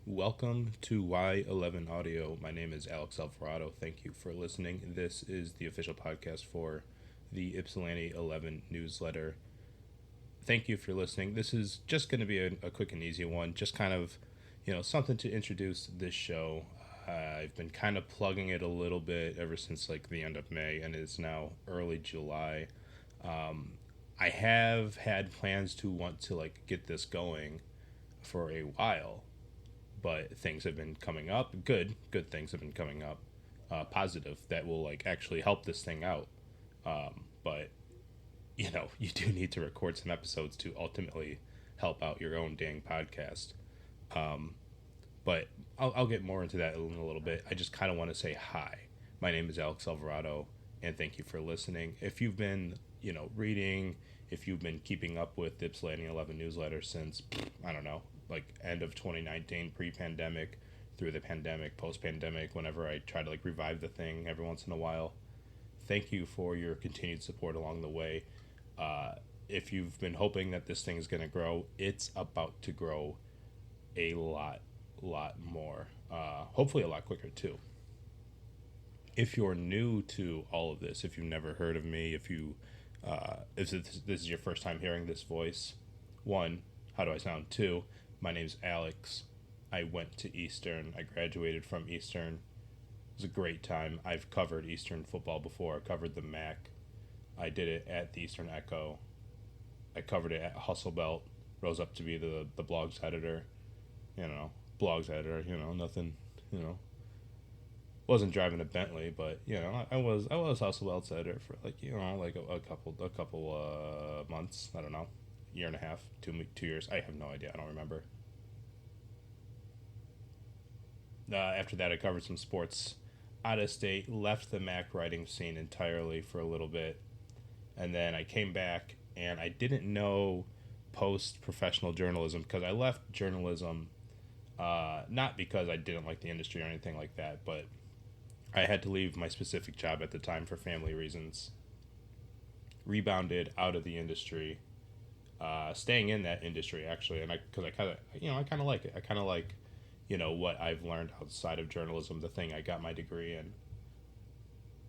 Welcome to Y11 Audio. My name is Alex Alvarado. Thank you for listening. This is the official podcast for the Ypsilanti 11 newsletter. Thank you for listening. This is just going to be a quick and easy one, just kind of, something to introduce this show. I've been kind of plugging it a little bit ever since like the end of May, and it's now early July. I have had plans to want to like get this going for a while, but things have been coming up. Good things have been coming up, positive that will like actually help this thing out. But you do need to record some episodes to ultimately help out your own dang podcast. But I'll get more into that in a little bit. I just kind of want to say hi. My name is Alex Alvarado, and thank you for listening. If you've been, reading, if you've been keeping up with the Ypsilanti 11 newsletter since, I don't know, like end of 2019, pre-pandemic, through the pandemic, post-pandemic, whenever I try to like revive the thing every once in a while, thank you for your continued support along the way. If you've been hoping that this thing is going to grow, it's about to grow a lot more. Hopefully a lot quicker too. If you're new to all of this, if you've never heard of me, if this is your first time hearing this voice, one, how do I sound? Two, my name's Alex. I went to Eastern. I graduated from Eastern. It was a great time. I've covered Eastern football before. I covered the MAC. I did it at the Eastern Echo. I covered it at Hustle Belt. Rose up to be the blogs editor. Blogs editor. Nothing. Wasn't driving a Bentley, but I was Hustle Belt's editor for like a couple months. I don't know, year and a half, 2 years. I have no idea. I don't remember. After that, I covered some sports out of state. Left the MAC writing scene entirely for a little bit, and then I came back, and I didn't know post professional journalism because I left journalism. Not because I didn't like the industry or anything like that, but I had to leave my specific job at the time for family reasons. Rebounded out of the industry, staying in that industry actually, and because I kind of like it. I kind of like, what I've learned outside of journalism, the thing I got my degree in.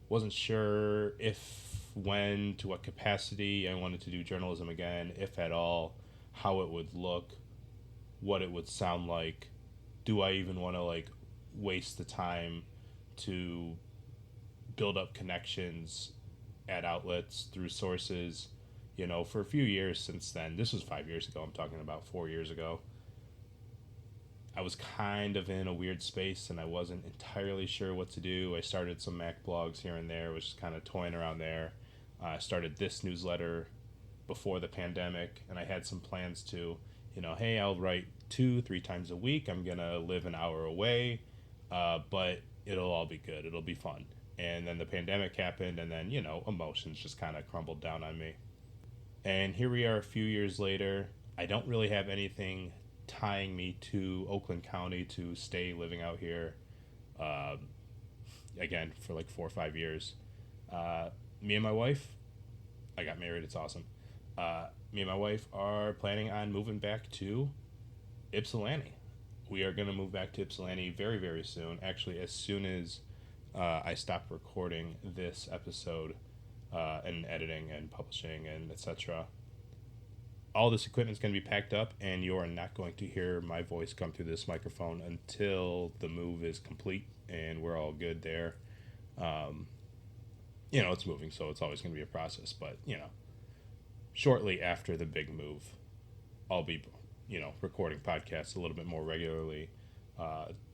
Wasn't sure if, when, to what capacity I wanted to do journalism again, if at all, how it would look, what it would sound like. Do I even want to like waste the time to build up connections at outlets through sources? For a few years since then, this was 5 years ago, I'm talking about 4 years ago, I was kind of in a weird space and I wasn't entirely sure what to do. I started some Mac blogs here and there, was just kind of toying around there. I started this newsletter before the pandemic, and I had some plans to, hey, I'll write 2-3 times a week. I'm going to live an hour away, but it'll all be good. It'll be fun. And then the pandemic happened, and then, emotions just kind of crumbled down on me. And here we are a few years later. I don't really have anything tying me to Oakland County to stay living out here, again, for like 4 or 5 years. Me and my wife, I got married. It's awesome. Me and my wife are planning on moving back to Ypsilanti. We are going to move back to Ypsilanti very, very soon. Actually, as soon as I stop recording this episode and editing and publishing and etc. All this equipment is going to be packed up, and you are not going to hear my voice come through this microphone until the move is complete and we're all good there. It's moving, so it's always going to be a process, but, shortly after the big move, I'll be, recording podcasts a little bit more regularly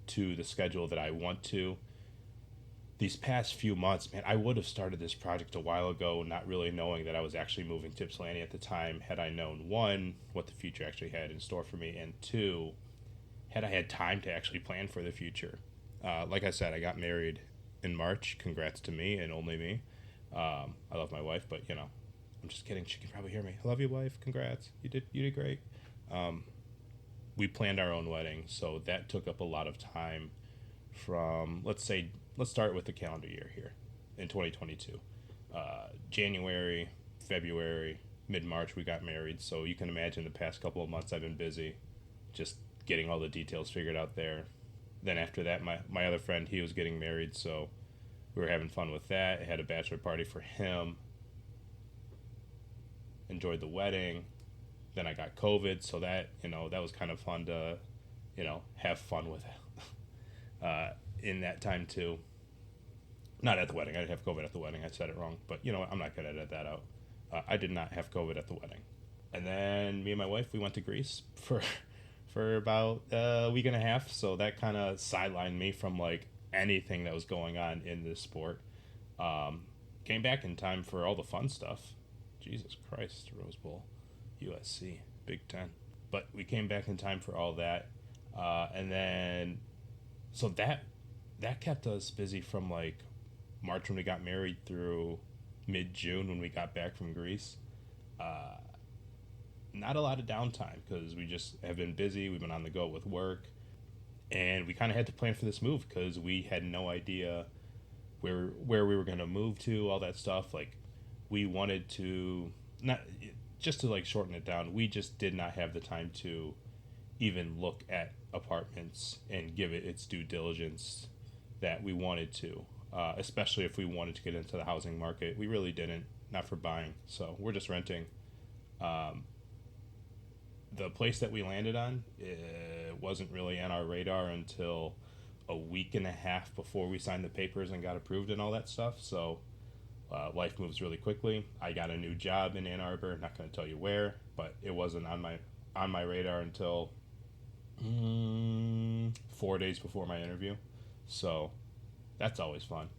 to the schedule that I want to. These past few months, man, I would have started this project a while ago, not really knowing that I was actually moving to Ypsilanti at the time. Had I known, one, what the future actually had in store for me, and two, had I had time to actually plan for the future. Like I said, I got married in March. Congrats to me and only me. I love my wife, but I'm just kidding. She can probably hear me. I love you, wife. Congrats. You did great. We planned our own wedding, so that took up a lot of time from, let's start with the calendar year here in 2022. January, February, mid-March we got married, so you can imagine the past couple of months I've been busy just getting all the details figured out there. Then after that, my other friend, he was getting married, so we were having fun with that. I had a bachelor party for him. Enjoyed the wedding. Then I got COVID, so that, that was kind of fun to, have fun with in that time too. Not at the wedding. I didn't have COVID at the wedding. I said it wrong. But I'm not going to edit that out. I did not have COVID at the wedding. And then me and my wife, we went to Greece for about a week and a half. So that kind of sidelined me from like anything that was going on in this sport. Came back in time for all the fun stuff. Jesus Christ, Rose Bowl, USC, Big Ten. But we came back in time for all that. And then, so that kept us busy from like March when we got married through mid-June when we got back from Greece. Not a lot of downtime because we just have been busy. We've been on the go with work. And we kind of had to plan for this move because we had no idea where we were going to move to, all that stuff. Like, we wanted to, not just to like shorten it down, we just did not have the time to even look at apartments and give it its due diligence that we wanted to. Especially if we wanted to get into the housing market. We really didn't, not for buying. So we're just renting. The place that we landed on wasn't really on our radar until a week and a half before we signed the papers and got approved and all that stuff. So life moves really quickly. I got a new job in Ann Arbor. Not going to tell you where, but it wasn't on my radar until 4 days before my interview. So that's always fun.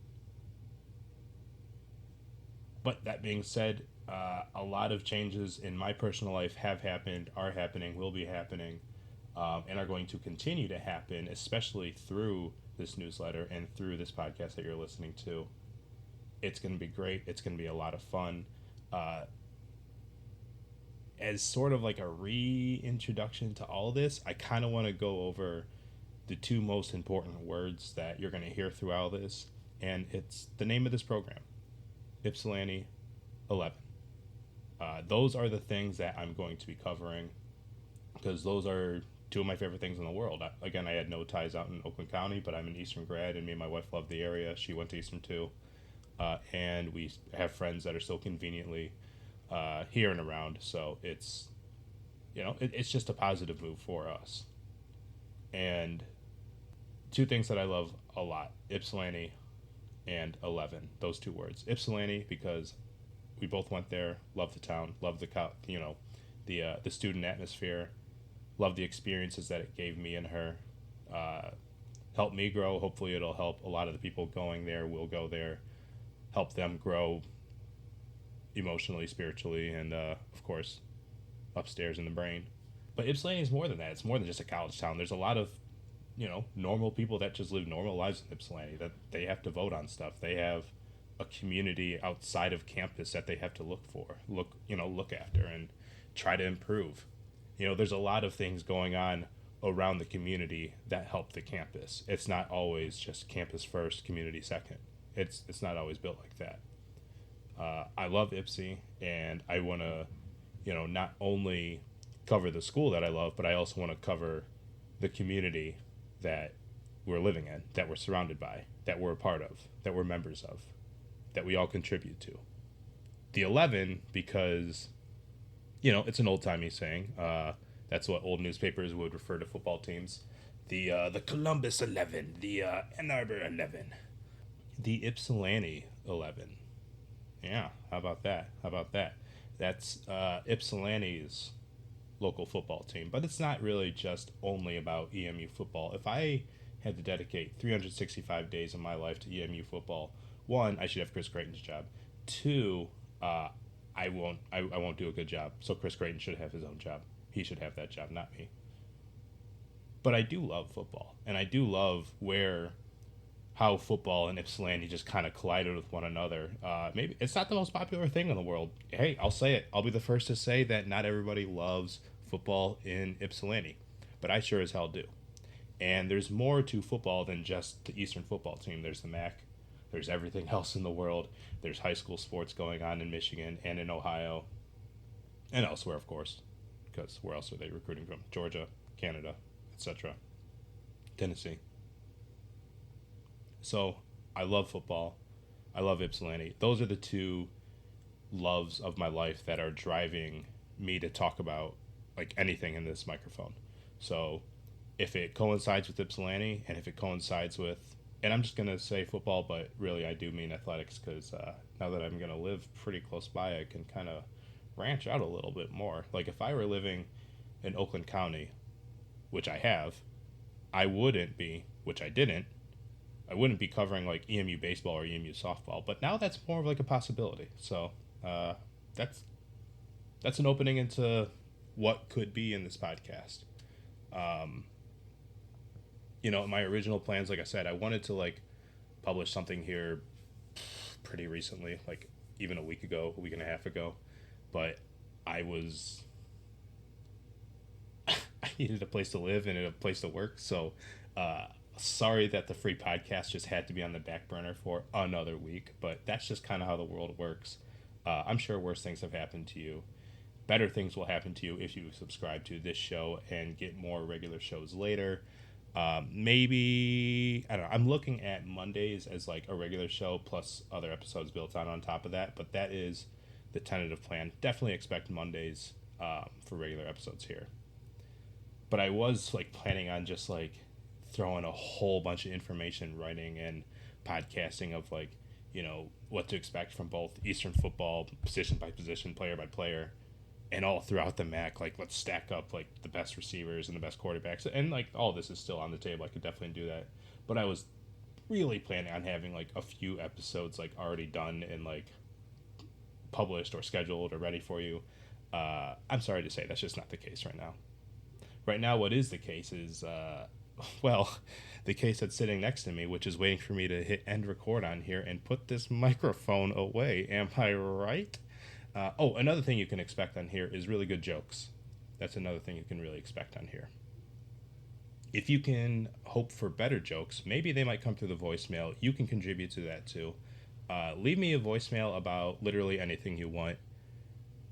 But that being said, a lot of changes in my personal life have happened, are happening, will be happening, and are going to continue to happen, especially through this newsletter and through this podcast that you're listening to. It's going to be great. It's going to be a lot of fun. As sort of like a reintroduction to all this, I kind of want to go over the two most important words that you're going to hear through all this, and it's the name of this program, Ypsilanti 11. Those are the things that I'm going to be covering because those are two of my favorite things in the world. I had no ties out in Oakland County, but I'm an Eastern grad, and me and my wife love the area. She went to Eastern too, and we have friends that are so conveniently here and around. So it's, it's just a positive move for us. And two things that I love a lot, Ypsilanti and 11, those two words. Ypsilanti because we both went there, love the town, love the student atmosphere, love the experiences that it gave me and her, helped me grow. Hopefully it'll help a lot of the people going there, will go there, help them grow emotionally, spiritually, and of course upstairs in the brain. But Ypsilanti is more than that. It's more than just a college town. There's a lot of normal people that just live normal lives in Ypsilanti, that they have to vote on stuff. They have a community outside of campus that they have to look after and try to improve. There's a lot of things going on around the community that help the campus. It's not always just campus first, community second. It's not always built like that. I love Ypsi, and I want to, not only cover the school that I love, but I also want to cover the community that we're living in, that we're surrounded by, that we're a part of, that we're members of, that we all contribute to. The 11, because, it's an old-timey saying. That's what old newspapers would refer to football teams. The Columbus 11, the Ann Arbor 11, the Ypsilanti 11. Yeah, how about that? That's Ypsilanti's local football team. But it's not really just only about EMU football. If I had to dedicate 365 days of my life to EMU football, one, I should have Chris Creighton's job. Two, I won't do a good job. So Chris Creighton should have his own job. He should have that job, not me. But I do love football, and I do love how football and Ypsilanti just kind of collided with one another. Maybe it's not the most popular thing in the world. Hey, I'll say it. I'll be the first to say that not everybody loves football in Ypsilanti, but I sure as hell do. And there's more to football than just the Eastern football team. There's the MAC. There's everything else in the world. There's high school sports going on in Michigan and in Ohio and elsewhere, of course, because where else are they recruiting from? Georgia, Canada, etc. Tennessee. So I love football. I love Ypsilanti. Those are the two loves of my life that are driving me to talk about like anything in this microphone. So if it coincides with Ypsilanti and if it coincides with, and I'm just going to say football, but really I do mean athletics because now that I'm going to live pretty close by, I can kind of branch out a little bit more. Like if I were living in Oakland County, which I have, I wouldn't be, which I wouldn't be covering like EMU baseball or EMU softball, but now that's more of like a possibility. So uh, that's an opening into what could be in this podcast. Um, my original plans, like I said, I wanted to like publish something here pretty recently, like even a week ago, a week and a half ago, but I was I needed a place to live and a place to work, so sorry that the free podcast just had to be on the back burner for another week, but that's just kind of how the world works. I'm sure worse things have happened to you. Better things will happen to you if you subscribe to this show and get more regular shows later. Maybe, I don't know, I'm looking at Mondays as like a regular show plus other episodes built on top of that, but that is the tentative plan. Definitely expect Mondays for regular episodes here. But I was like planning on just like throwing a whole bunch of information, writing and podcasting of like, what to expect from both Eastern football, position by position, player by player, and all throughout the MAC. Like, let's stack up like the best receivers and the best quarterbacks, and like all this is still on the table. I could definitely do that, but I was really planning on having like a few episodes like already done and like published or scheduled or ready for you. I'm sorry to say that's just not the case right now. Right now, what is the case is, the case that's sitting next to me, which is waiting for me to hit end record on here and put this microphone away. Am I right? Another thing you can expect on here is really good jokes. That's another thing you can really expect on here. If you can hope for better jokes, maybe they might come through the voicemail. You can contribute to that too. Leave me a voicemail about literally anything you want.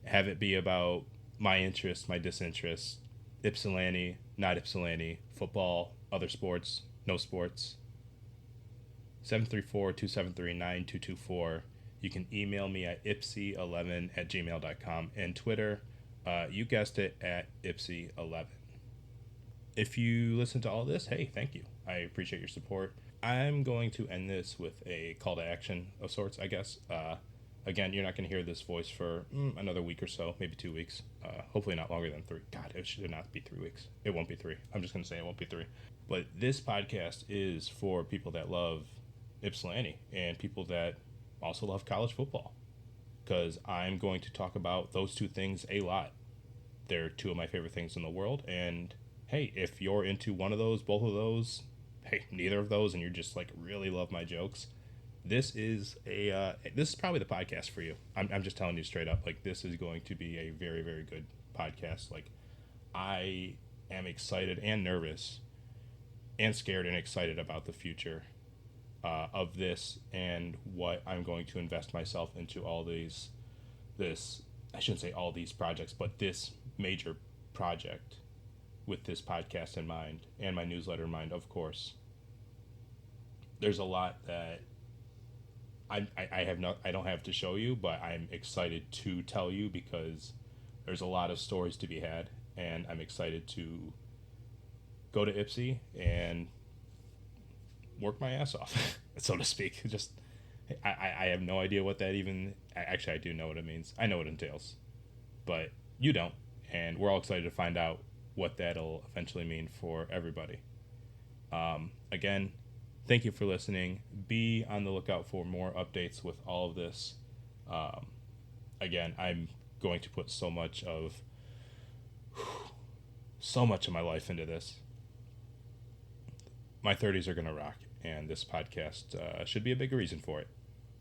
Have it be about my interest, my disinterest, Ypsilanti, not Ypsilanti, football, other sports, no sports. 734-273-9224. You can email me at ypsieleven@gmail.com and Twitter, you guessed it, at ypsieleven. If you listen to all this, hey, thank you. I appreciate your support. I'm going to end this with a call to action of sorts, I guess. Again, you're not going to hear this voice for another week or so, maybe 2 weeks. Hopefully not longer than 3. God, it should not be 3 weeks. It won't be 3. I'm just going to say it won't be 3. But this podcast is for people that love Ypsilanti and people that also love college football, because I'm going to talk about those two things a lot. They're two of my favorite things in the world, and hey, if you're into one of those, both of those, hey, neither of those, and you're just like really love my jokes, this is probably the podcast for you. I'm just telling you straight up, like, this is going to be a very, very good podcast. Like, I am excited and nervous and scared and excited about the future of this and what I'm going to invest myself into I shouldn't say all these projects, but this major project with this podcast in mind and my newsletter in mind, of course. There's a lot that I don't have to show you, but I'm excited to tell you because there's a lot of stories to be had, and I'm excited to go to Ypsi and work my ass off, so to speak. Just, I have no idea what that even, actually I do know what it means. I know what it entails, but you don't, and we're all excited to find out what that'll eventually mean for everybody. Again, thank you for listening. Be on the lookout for more updates with all of this. Again, I'm going to put so much of my life into this. My 30s are going to rock, and this podcast should be a big reason for it.